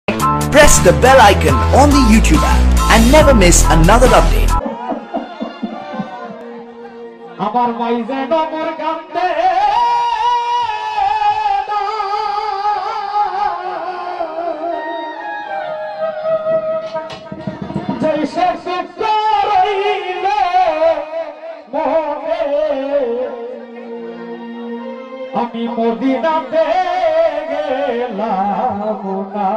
press the bell icon on the YouTube app and never miss another update. আমার মাই যেন মোর কান্দে জৈসে সুখ রইলে মনে আমি মদিনাতে গেলাম না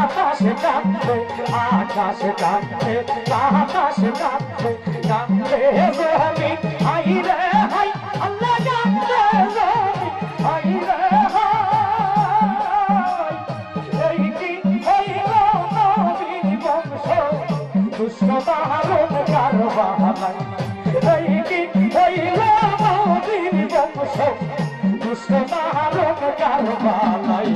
আকাশে কাঁদবে আকাশে কাঁদবে আকাশে কাঁদবে কাঁদবে জমি হাই রে হাই আল্লাহ কাঁদবে জমি হাই রে হাই এই কি হইল নবীর বংশ দুষ্ট দারুণ কারবালাই এই কি হইল নবীর বংশ দুষ্ট দারুণ কারবালাই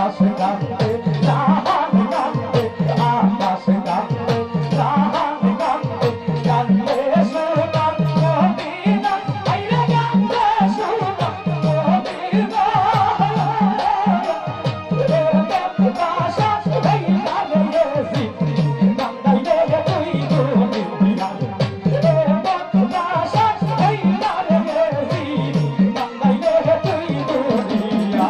আকাশ কান্দে জাহান কান্দে আকাশ কান্দে জাহান কান্দে কান্দে সোনার মদিনা আইরে কান্দে সোনার মদিনা বাতাসা হইলা রে জিতি কান্দাইলে তুই দুনিয়া বাতাসা হইলা রে জিতি কান্দাইলে তুই দুনিয়া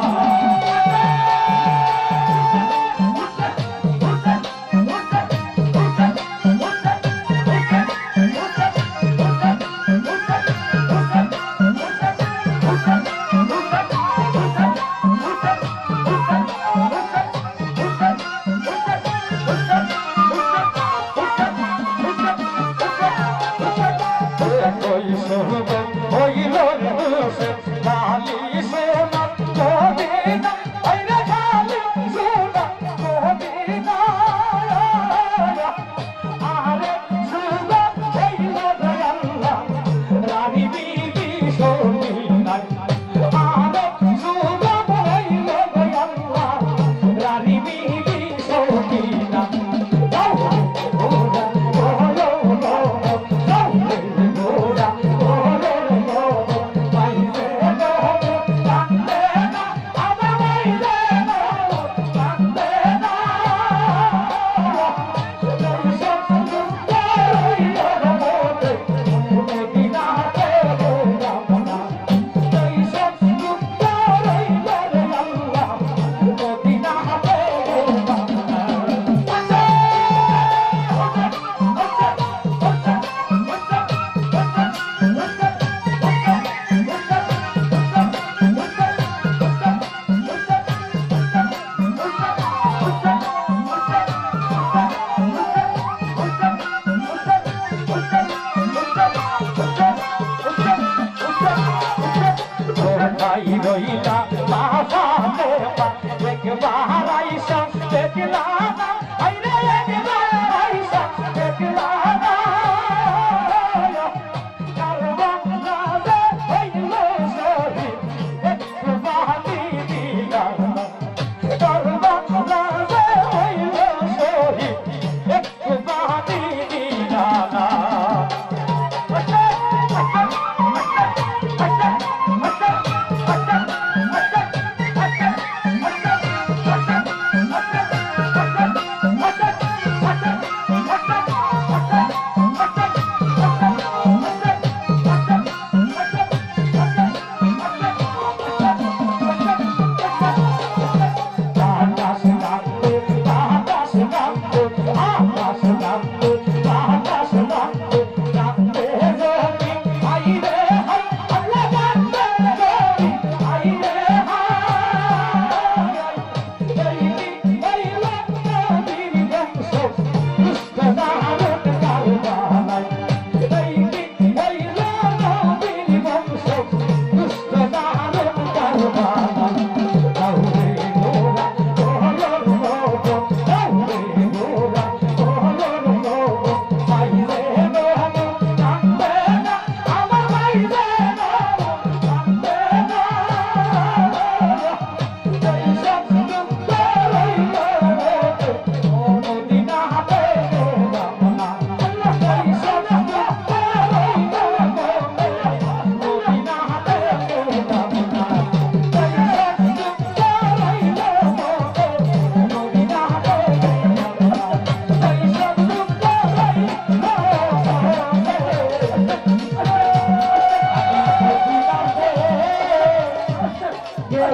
রইলা বাবা দেবা একবার আইসা দেখলা না আইরে একবার আইসা দেখলা না কারবা রাজে হইলো শহীদ একটু বাতি দিলা কারবা রাজে হইলো শহীদ একটু বাতি দিলা না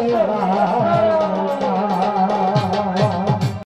Yeah.